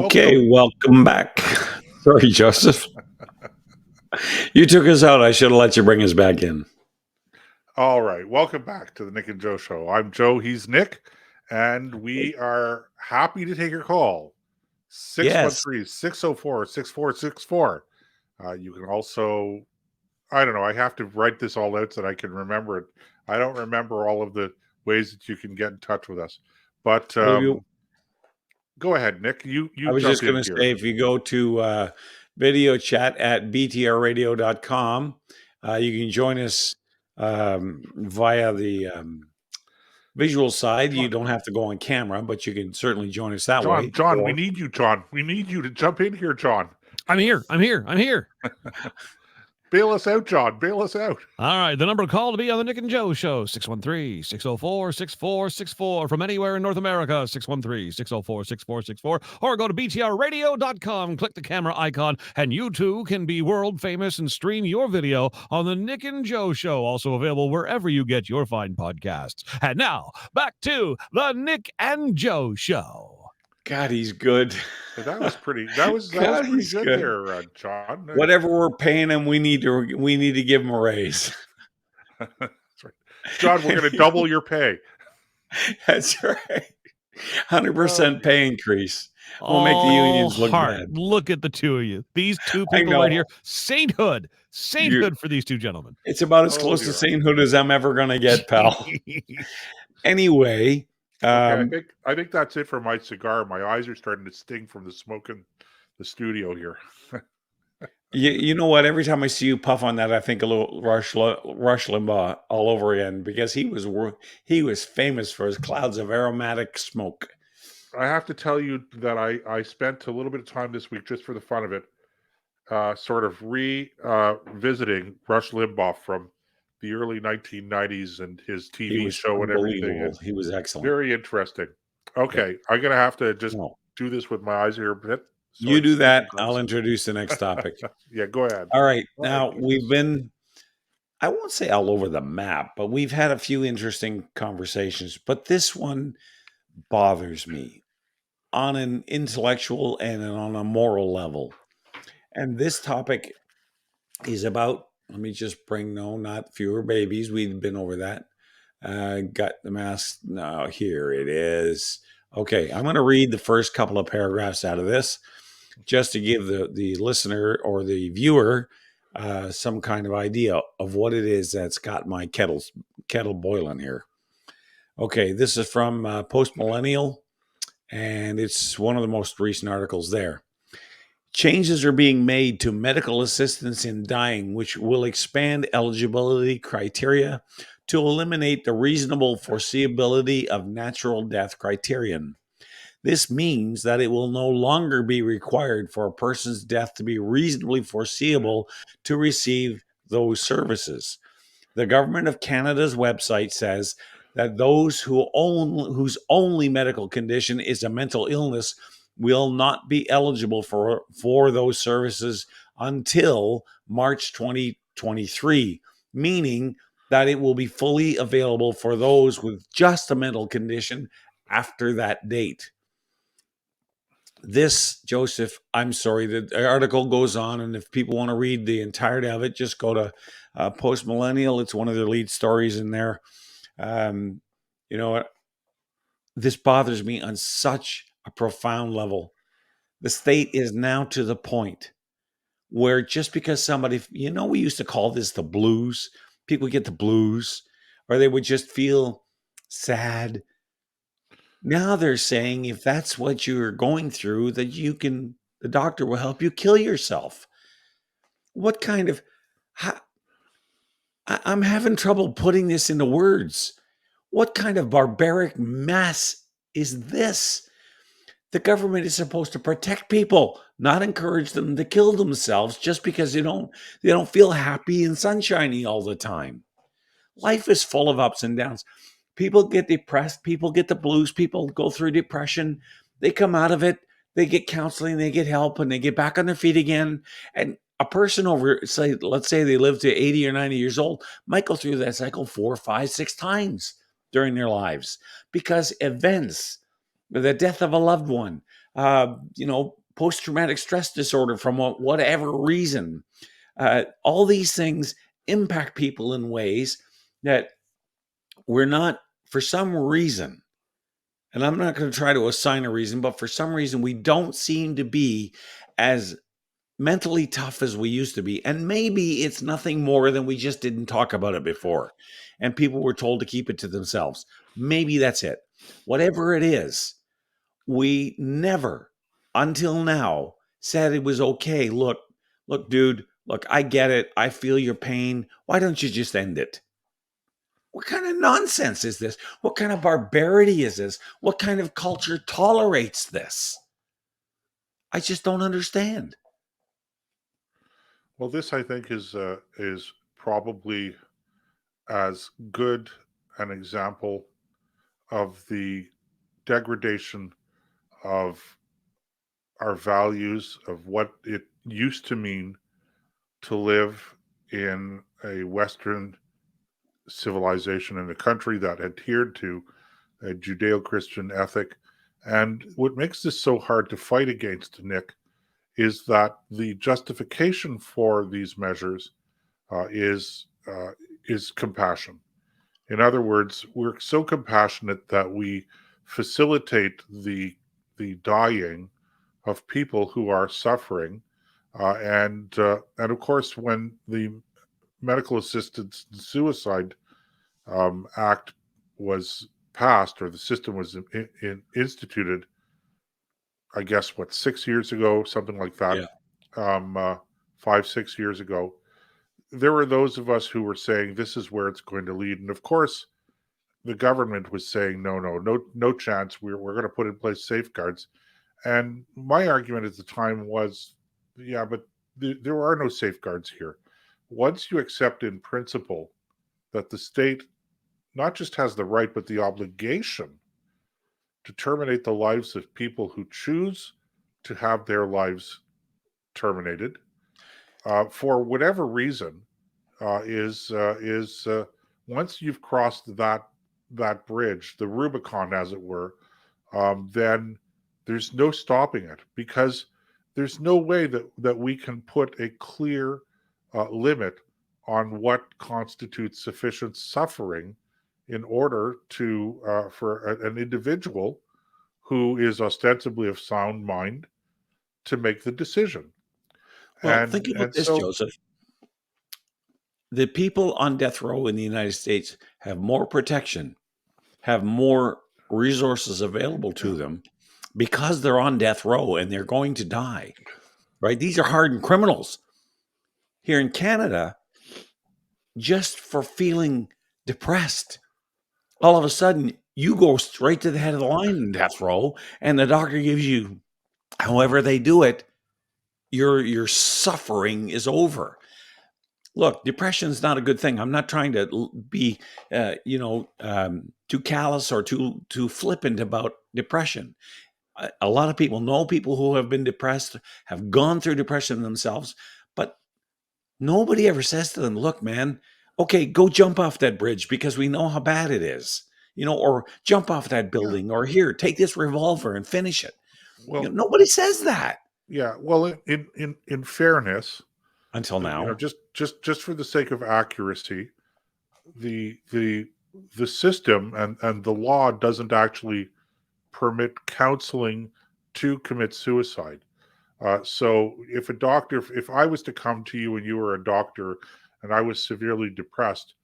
Okay, welcome back. Sorry, Joseph. You took us out. I should have let you bring us back in. All right. Welcome back to the Nick and Joe show. I'm Joe. He's Nick. And we are happy to take your call. 613-604-6464. You can also, I don't know, I have to write this all out so that I can remember it. I don't remember all of the ways that you can get in touch with us. But go ahead, Nick. You I was jump just going in to here. say, if you go to video chat at btrradio.com, you can join us via the visual side. You don't have to go on camera, but you can certainly join us that way. John, we need you, John. We need you to jump in here, John. I'm here. Bail us out, John. Bail us out. All right. The number to call to be on the Nick and Joe show, 613-604-6464. From anywhere in North America, 613-604-6464. Or go to btrradio.com, click the camera icon, and you too can be world famous and stream your video on the Nick and Joe show, also available wherever you get your fine podcasts. And now, back to the Nick and Joe show. God, he's good. That was pretty. That was pretty good there, John. Whatever we're paying him, we need to give him a raise. That's right, John. We're going to double your pay. That's right. 100% pay increase. We'll make the unions look bad. Look at the two of you. These two people right here. Sainthood for these two gentlemen. It's about as close to sainthood as I'm ever going to get, pal. Anyway. Okay, I think that's it for my cigar. My eyes are starting to sting from the smoke in the studio here. You know what? Every time I see you puff on that, I think a little Rush Limbaugh all over again, because he was famous for his clouds of aromatic smoke. I have to tell you that I spent a little bit of time this week, just for the fun of it, sort of revisiting Rush Limbaugh from the early 1990s and his TV show and everything. He was excellent. Very interesting. Okay, I'm going to have to just do this with my eyes here a bit. You do that. I'll introduce the next topic. Yeah, go ahead. All right. Now, we've been, I won't say all over the map, but we've had a few interesting conversations. But this one bothers me on an intellectual and on a moral level. And this topic is about, let me just bring, not fewer babies. We've been over that. Got the mask. No, here it is. Okay, I'm going to read the first couple of paragraphs out of this, just to give the listener or the viewer some kind of idea of what it is that's got my kettle boiling here. Okay, this is from Post Millennial, and it's one of the most recent articles there. Changes are being made to medical assistance in dying, which will expand eligibility criteria to eliminate the reasonable foreseeability of natural death criterion. This means that it will no longer be required for a person's death to be reasonably foreseeable to receive those services. The Government of Canada's website says that those whose only medical condition is a mental illness will not be eligible for those services until March 2023, meaning that it will be fully available for those with just a mental condition after that date. This, Joseph, I'm sorry, the article goes on, and if people want to read the entirety of it, just go to Post Millennial. It's one of their lead stories in there. This bothers me on such a profound level. The state is now to the point where just because somebody, we used to call this the blues. People get the blues, or they would just feel sad. Now they're saying if that's what you're going through, that the doctor will help you kill yourself. What kind of, I'm having trouble putting this into words. What kind of barbaric mess is this? The government is supposed to protect people, not encourage them to kill themselves just because they don't feel happy and sunshiny all the time. Life is full of ups and downs. People get depressed. People get the blues. People go through depression. They come out of it. They get counseling. They get help, and they get back on their feet again. And a person let's say they live to 80 or 90 years old, might go through that cycle 4, 5, 6 times during their lives, because events, the death of a loved one, post-traumatic stress disorder from whatever reason. All these things impact people in ways that we're not, for some reason, and I'm not going to try to assign a reason, but for some reason, we don't seem to be as mentally tough as we used to be. And maybe it's nothing more than we just didn't talk about it before. And people were told to keep it to themselves. Maybe that's it. Whatever it is, we never, until now, said it was okay. Look, dude, look, I get it. I feel your pain. Why don't you just end it? What kind of nonsense is this? What kind of barbarity is this? What kind of culture tolerates this? I just don't understand. Well, this I think is probably as good an example of the degradation of our values, of what it used to mean to live in a Western civilization, in a country that adhered to a Judeo Christian ethic. And what makes this so hard to fight against, Nick, is that the justification for these measures is compassion. In other words, we're so compassionate that we facilitate the dying of people who are suffering, and of course, when the medical assisted suicide act was passed, or the system was instituted, I guess what, 6 years ago, something like that, Yeah. 5 6 years ago, there were those of us who were saying this is where it's going to lead, and of course, the government was saying no chance. We're going to put in place safeguards, and my argument at the time was, yeah, but there are no safeguards here. Once you accept in principle that the state not just has the right but the obligation to terminate the lives of people who choose to have their lives terminated for whatever reason, is once you've crossed that bridge, the Rubicon, as it were, then there's no stopping it, because there's no way that we can put a clear limit on what constitutes sufficient suffering in order to for an individual who is ostensibly of sound mind to make the decision. Well, And think about and this, so Joseph. The people on death row in the United States have more protection, have more resources available yeah. to them because they're on death row and they're going to die, right? These are hardened criminals. Here in Canada, just for feeling depressed, all of a sudden you go straight to the head of the line in death row, and the doctor gives you, however they do it, your suffering is over. Look, depression is not a good thing. I'm not trying to be, too callous or too flippant about depression. A lot of people know people who have been depressed, have gone through depression themselves, but nobody ever says to them, "Look, man, okay, go jump off that bridge because we know how bad it is." Or jump off that Yeah. building, or here, take this revolver and finish it. Well, Nobody says that yeah. Well, in fairness, until now. just for the sake of accuracy, the the the system and the law doesn't actually permit counseling to commit suicide. So if I was to come to you and you were a doctor and I was severely depressed,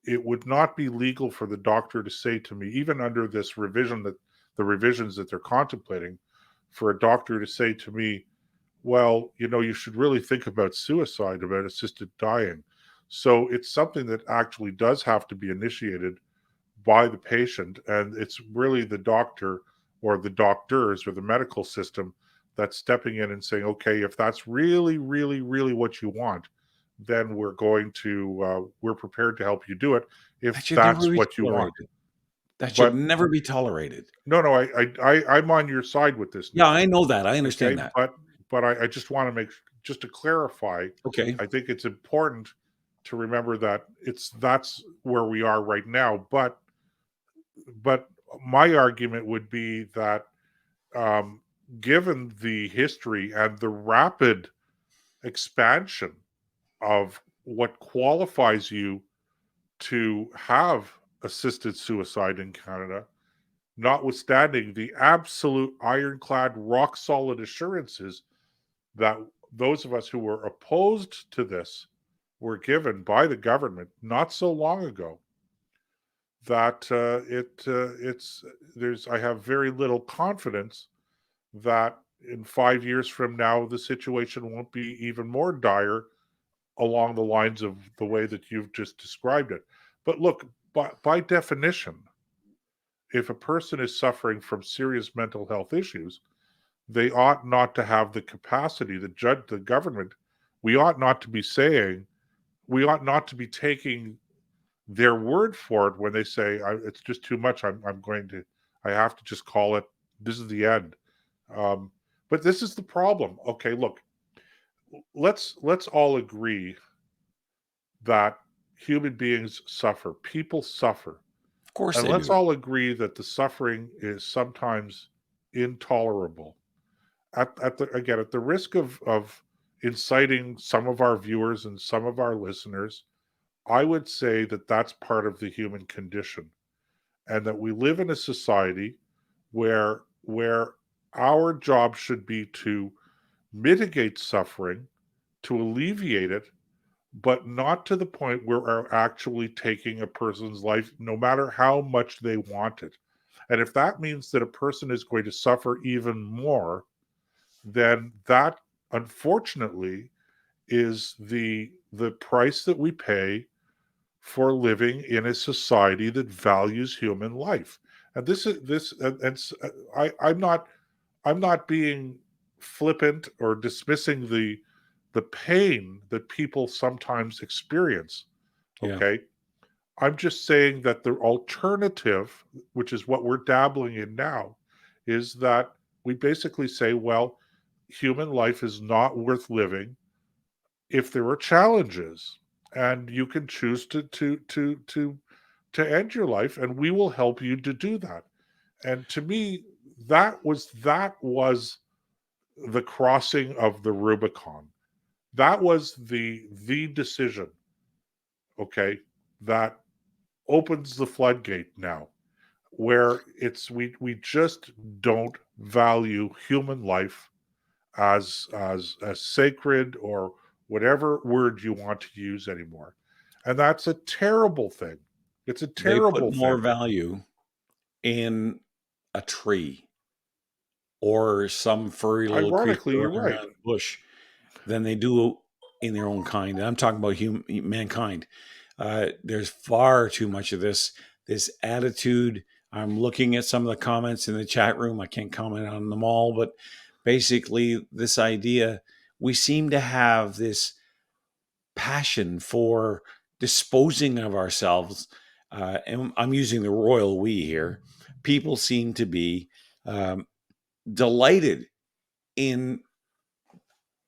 it would not be legal for the doctor to say to me, even under this revision, that the revisions that they're contemplating, for a doctor to say to me, well, you should really think about suicide, about assisted dying. So it's something that actually does have to be initiated by the patient. And it's really the doctor or the doctors or the medical system that's stepping in and saying, okay, if that's really, really, really what you want, then we're prepared to help you do it if That should never that's be what you want. tolerated. That should But never be tolerated. no, I'm on your side with this, Yeah, Nick. I know that. I understand Okay, that. but I just want to just to clarify, Okay. I think it's important to remember that that's where we are right now. But my argument would be that given the history and the rapid expansion of what qualifies you to have assisted suicide in Canada, notwithstanding the absolute ironclad, rock solid assurances that those of us who were opposed to this were given by the government not so long ago, that I have very little confidence that in 5 years from now the situation won't be even more dire along the lines of the way that you've just described it. But look, by definition, if a person is suffering from serious mental health issues, they ought not to have the capacity, the government, we ought not to be saying, we ought not to be taking their word for it when they say, it's just too much. I have to just call it, this is the end. But this is the problem. Okay, look, let's all agree that human beings suffer. People suffer. Of course And they let's do. all agree that the suffering is sometimes intolerable. At the risk of inciting some of our viewers and some of our listeners, I would say that that's part of the human condition, and that we live in a society where our job should be to mitigate suffering, to alleviate it, but not to the point where we're actually taking a person's life, no matter how much they want it. And if that means that a person is going to suffer even more, then that, unfortunately, is the price that we pay for living in a society that values human life. And this is this and I'm not being flippant or dismissing the pain that people sometimes experience. Yeah. Okay, I'm just saying that the alternative, which is what we're dabbling in now, is that we basically say, well, human life is not worth living if there are challenges, and you can choose to end your life, and we will help you to do that. And to me, that was the crossing of the Rubicon. That was the decision, okay, that opens the floodgate now, where we just don't value human life as sacred, or whatever word you want to use anymore. And that's a terrible thing. It's a They put terrible more thing. value in a tree or some furry little creature Ironically, you're running right. around the bush than they do in their own kind. And I'm talking about mankind. There's far too much of this attitude. I'm looking at some of the comments in the chat room. I can't comment on them all, but basically, this idea, we seem to have this passion for disposing of ourselves. And I'm using the royal we here. People seem to be um, delighted in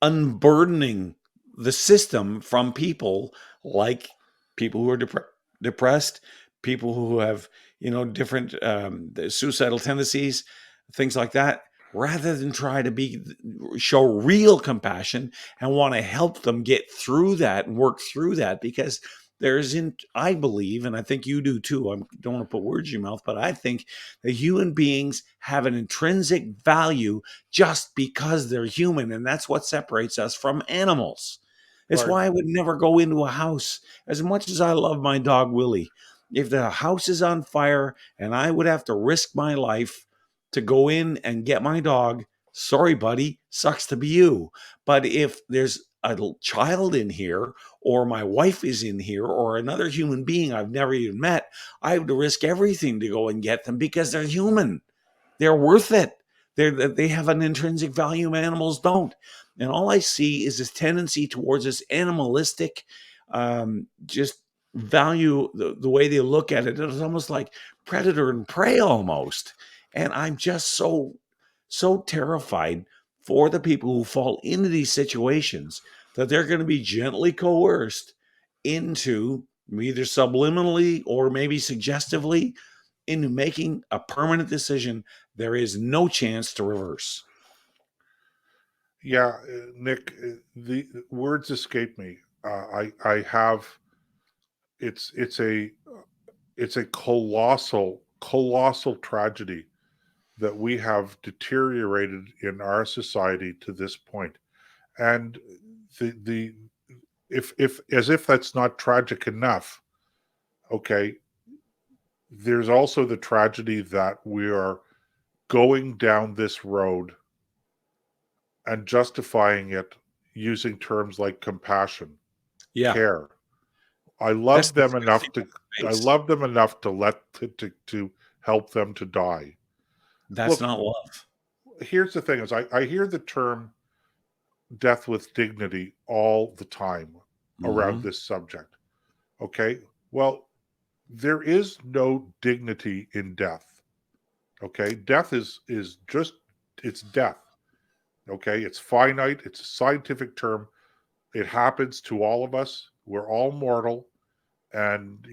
unburdening the system from people, like people who are depressed, people who have different suicidal tendencies, things like that, rather than try to show real compassion and want to help them get through that and work through that. Because I believe, and I think you do too, I don't want to put words in your mouth, but I think that human beings have an intrinsic value just because they're human. And that's what separates us from animals. It's Right. why I would never go into a house. As much as I love my dog, Willie, if the house is on fire and I would have to risk my life to go in and get my dog, sorry, buddy, sucks to be you. But if there's a child in here, or my wife is in here, or another human being I've never even met, I would risk everything to go and get them because they're human. They're worth it. They have an intrinsic value animals don't. And all I see is this tendency towards this animalistic, just value, the way they look at it. It's almost like predator and prey almost. And I'm just so terrified for the people who fall into these situations that they're going to be gently coerced into, either subliminally or maybe suggestively, into making a permanent decision there is no chance to reverse. Yeah, Nick, the words escape me. I have it's it's a colossal tragedy that we have deteriorated in our society to this point. And the if as if that's not tragic enough, okay, there's also the tragedy that we are going down this road and justifying it using terms like compassion, Yeah, care. I that's love them disgusting enough to on its face. to help them to die. That's Look, not love. here's the thing: is I hear the term "death with dignity" all the time around Mhm. this subject. Okay, well, there is no dignity in death. Okay, death is just it's death. Okay, it's finite. It's a scientific term. It happens to all of us. We're all mortal. And,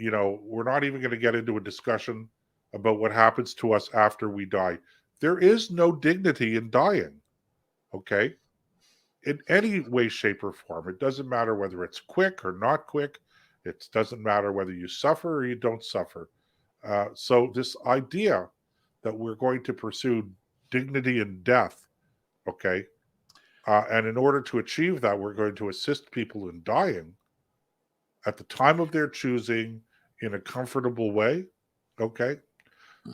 we're not even going to get into a discussion about what happens to us after we die. There is no dignity in dying, okay? In any way, shape, or form. It doesn't matter whether it's quick or not quick. It doesn't matter whether you suffer or you don't suffer. So, this idea that we're going to pursue dignity in death, okay, and in order to achieve that, we're going to assist people in dying at the time of their choosing in a comfortable way. Okay.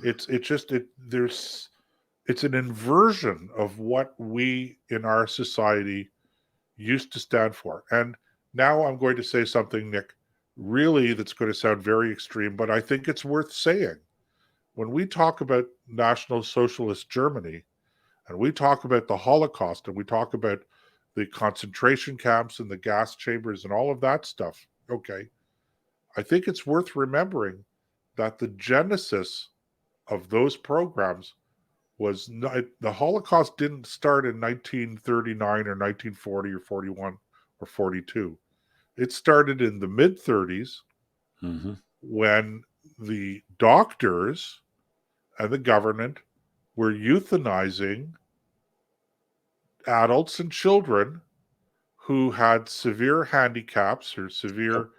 It's just it's an inversion of what we in our society used to stand for. And now I'm going to say something, Nick, really that's going to sound very extreme, but I think it's worth saying. When we talk about National Socialist Germany and we talk about the Holocaust and we talk about the concentration camps and the gas chambers and all of that stuff, okay, I think it's worth remembering that the genesis of those programs was not, the Holocaust didn't start in 1939 or 1940 or 41 or 42. It started in the mid 30s Mhm. when the doctors and the government were euthanizing adults and children who had severe handicaps or Yep, severe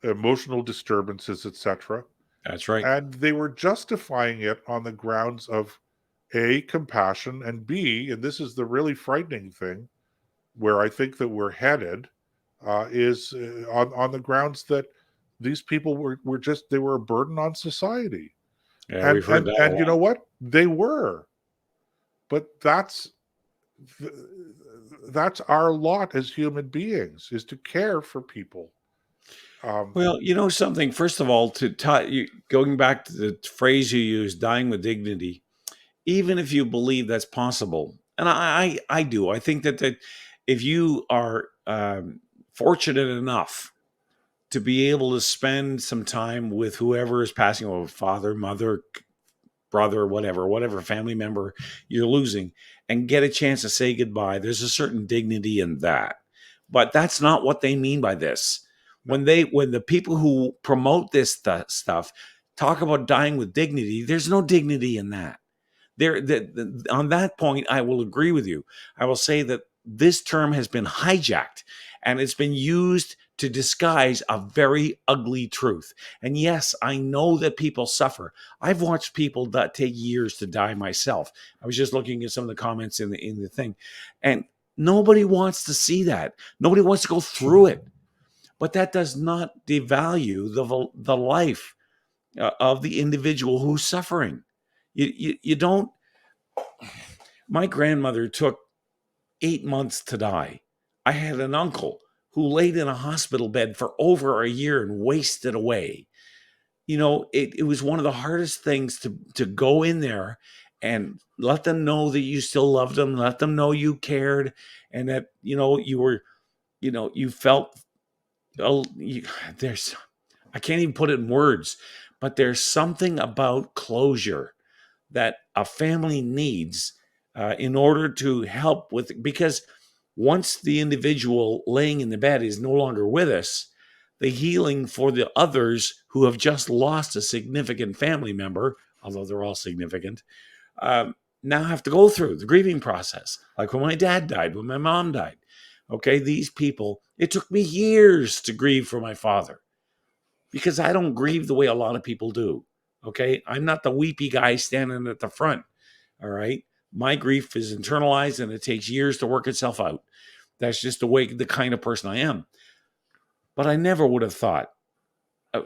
emotional disturbances, etc. that's right. And they were justifying it on the grounds of A, compassion, and B, and this is the really frightening thing, where I think that we're headed, is on the grounds that these people were just they were a burden on society. Yeah, And we've heard and that a and you know lot. what? They were. But that's our lot as human beings, is to care for people. Um, Well, you know something. First of all, going back to the phrase you used, "dying with dignity," even if you believe that's possible, and I do. I think that if you are fortunate enough to be able to spend some time with whoever is passing away, father, mother, brother, whatever family member you're losing, and get a chance to say goodbye, there's a certain dignity in that. But that's not what they mean by this. no, When the people who promote this stuff talk about dying with dignity, there's no dignity in that. On that point, I will agree with you. I will say that this term has been hijacked and it's been used to disguise a very ugly truth. And yes, I know that people suffer. I've watched people that take years to die myself. I was just looking at some of the comments in the thing, and nobody wants to see that. Nobody wants to go through it. But that does not devalue the life of the individual who's suffering. You don't. My grandmother took 8 months to die. I had an uncle who laid in a hospital bed for over a year and wasted away. It was one of the hardest things to go in there and let them know that you still loved them, let them know you cared, and that you were, you felt. Oh, there's, I can't even put it in words, but there's something about closure that a family needs in order to help with, because once the individual laying in the bed is no longer with us, the healing for the others who have just lost a significant family member, although they're all significant, now have to go through the grieving process. Like when my dad died, when my mom died. Okay, these people, it took me years to grieve for my father because I don't grieve the way a lot of people do. Okay, I'm not the weepy guy standing at the front. All right, my grief is internalized and it takes years to work itself out. That's just the kind of person I am. But I never would have thought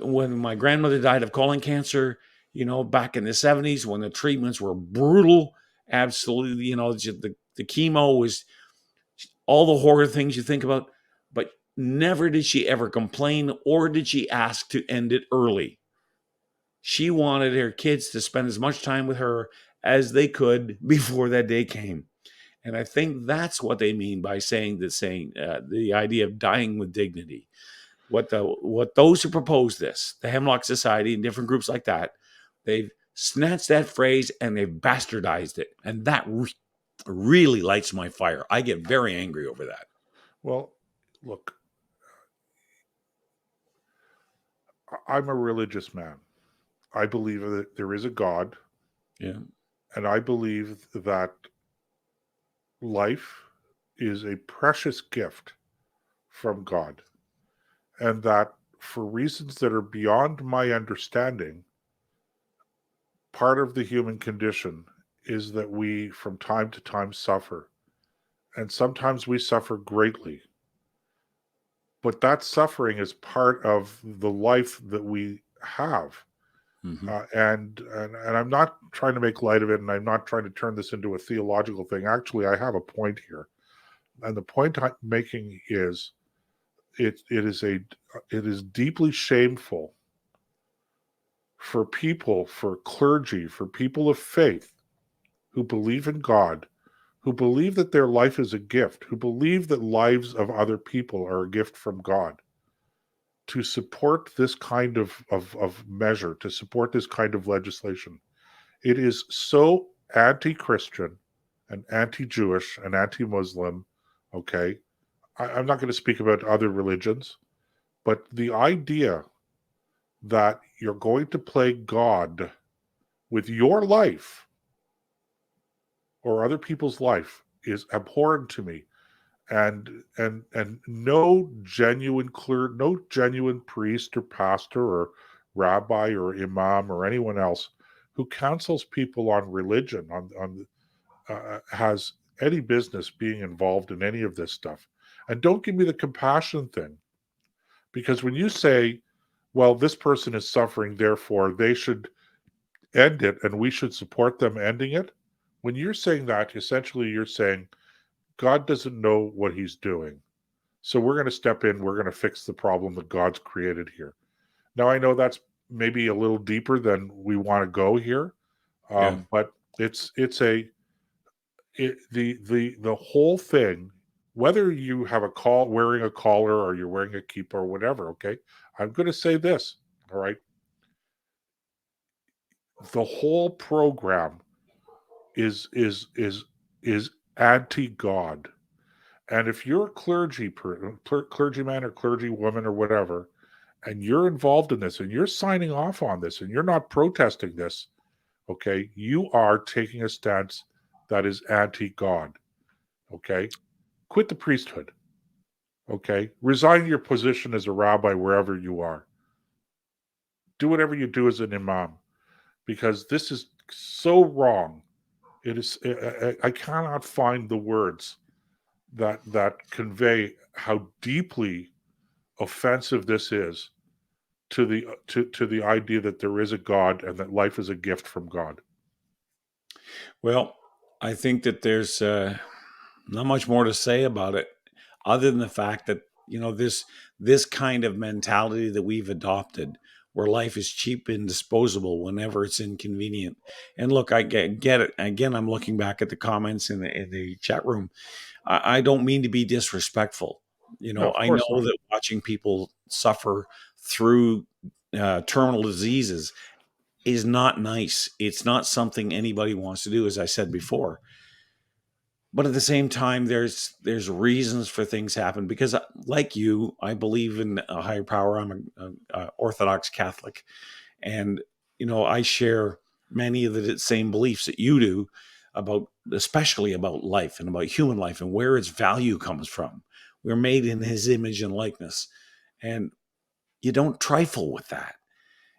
when my grandmother died of colon cancer, back in the 70s when the treatments were brutal, absolutely, the chemo was all the horror things you think about, but never did she ever complain or did she ask to end it early. She wanted her kids to spend as much time with her as they could before that day came. And I think that's what they mean by saying the idea of dying with dignity. What those who propose this, the Hemlock Society and different groups like that, they've snatched that phrase and they've bastardized it, and that really lights my fire. I get very angry over that. Well, look, I'm a religious man. I believe that there is a God. Yeah. And I believe that life is a precious gift from God. And that for reasons that are beyond my understanding, part of the human condition is that we from time to time suffer. And sometimes we suffer greatly. But that suffering is part of the life that we have. Mm-hmm. And I'm not trying to make light of it, and I'm not trying to turn this into a theological thing. Actually, I have a point here, and the point I'm making is it is deeply shameful for people, for clergy, for people of faith who believe in God, who believe that their life is a gift, who believe that lives of other people are a gift from God, to support this kind of measure, to support this kind of legislation. It is so anti-Christian and anti-Jewish and anti-Muslim, okay? I'm not going to speak about other religions, but the idea that you're going to play God with your life or other people's life is abhorrent to me. And no genuine priest or pastor or rabbi or imam or anyone else who counsels people on religion has any business being involved in any of this stuff. And don't give me the compassion thing, because when you say, well, this person is suffering, therefore they should end it and we should support them ending it, when you're saying that, essentially you're saying God doesn't know what he's doing, so we're going to step in, we're going to fix the problem that God's created here. Now I know that's maybe a little deeper than we want to go here, Yeah. but the whole thing, whether you have wearing a collar or you're wearing a kippah or whatever, okay, I'm going to say this, all right, the whole program is anti-God. And if you're a clergyman or clergywoman or whatever, and you're involved in this and you're signing off on this and you're not protesting this, okay, you are taking a stance that is anti-God. Okay, quit the priesthood. Okay, resign your position as a rabbi wherever you are. Do whatever you do as an imam, because this is so wrong. It is. I cannot find the words that convey how deeply offensive this is to the idea that there is a God and that life is a gift from God. Well, I think that there's not much more to say about it, other than the fact that this kind of mentality that we've adopted, where life is cheap and disposable whenever it's inconvenient. And look, I get it. Again, I'm looking back at the comments in the chat room. I don't mean to be disrespectful. No, of I know course not. that watching people suffer through terminal diseases is not nice. It's not something anybody wants to do, as I said before. But at the same time, there's reasons for things happen because, like you, I believe in a higher power. I'm a Orthodox Catholic, and I share many of the same beliefs that you do. especially about life and about human life and where its value comes from. We're made in his image and likeness. And you don't trifle with that.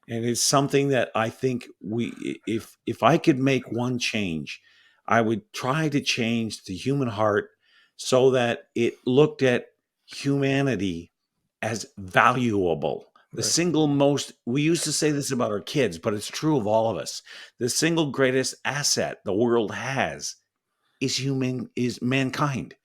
And it's something that I think if I could make one change, I would try to change the human heart so that it looked at humanity as valuable. The Right. single most, we used to say this about our kids, but it's true of all of us. The single greatest asset the world has is mankind.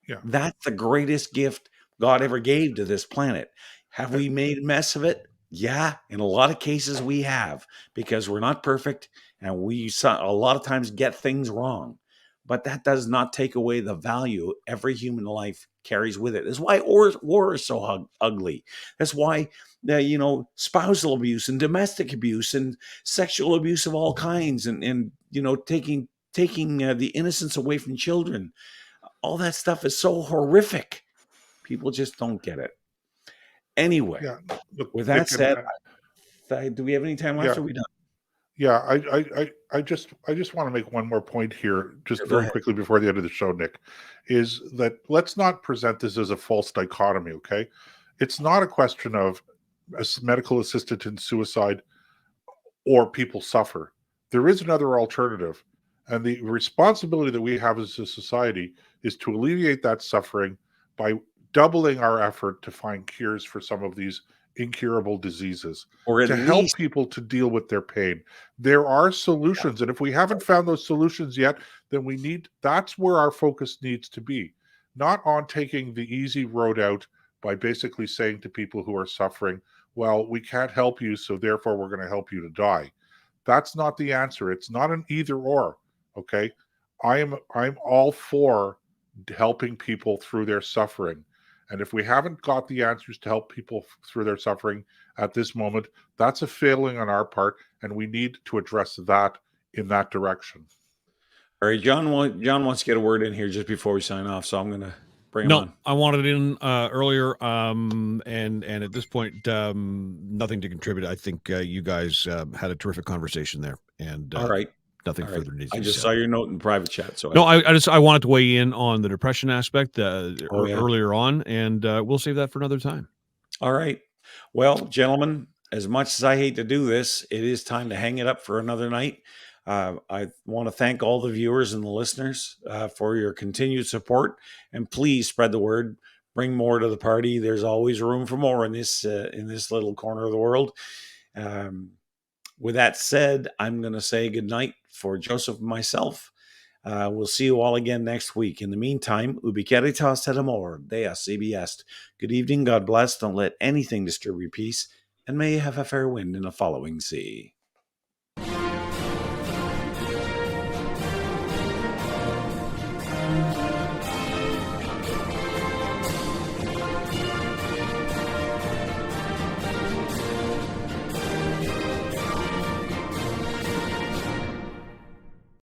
Yeah. That's the greatest gift God ever gave to this planet. Have Uh, we made a mess of it? Yeah, in a lot of cases we have, because we're not perfect and a lot of times get things wrong. But that does not take away the value every human life carries with it. That's why war is so ugly. That's why spousal abuse and domestic abuse and sexual abuse of all kinds and taking the innocence away from children, all that stuff is so horrific. People just don't get it. Anyway, yeah. Look, with that Nick, and said, do we have any time left? yeah, Or are we done? yeah. I just want to make one more point here, just Sure, go very ahead. quickly before the end of the show, Nick, is that let's not present this as a false dichotomy. Okay, it's not a question of medical assisted in suicide or people suffer. There is another alternative. And the responsibility that we have as a society is to alleviate that suffering by doubling our effort to find cures for some of these incurable diseases, Or at to help least, people to deal with their pain. There are solutions. And if we haven't found those solutions yet, then that's where our focus needs to be, not on taking the easy road out by basically saying to people who are suffering, well, we can't help you, so therefore we're going to help you to die. That's not the answer. It's not an either or. Okay. I'm all for helping people through their suffering. And if we haven't got the answers to help people through their suffering at this moment, that's a failing on our part, and we need to address that in that direction. all right, John wants to get a word in here just before we sign off, so I'm going to bring him No, on. I wanted it in earlier, and at this point, nothing to contribute. I think you guys had a terrific conversation there, and All right. nothing All right. further needs to I be just said. saw your note in private chat, so No, I wanted to weigh in on the depression aspect yeah. earlier on, and we'll save that for another time. All right. Well, gentlemen, as much as I hate to do this, it is time to hang it up for another night. I want to thank all the viewers and the listeners for your continued support, and please spread the word. Bring more to the party. There's always room for more in this little corner of the world. With that said, I'm going to say good night for Joseph and myself. We'll see you all again next week. In the meantime, ubi caritas et amor, Deus ibi est. Good evening, God bless. Don't let anything disturb your peace, and may you have a fair wind in a following sea.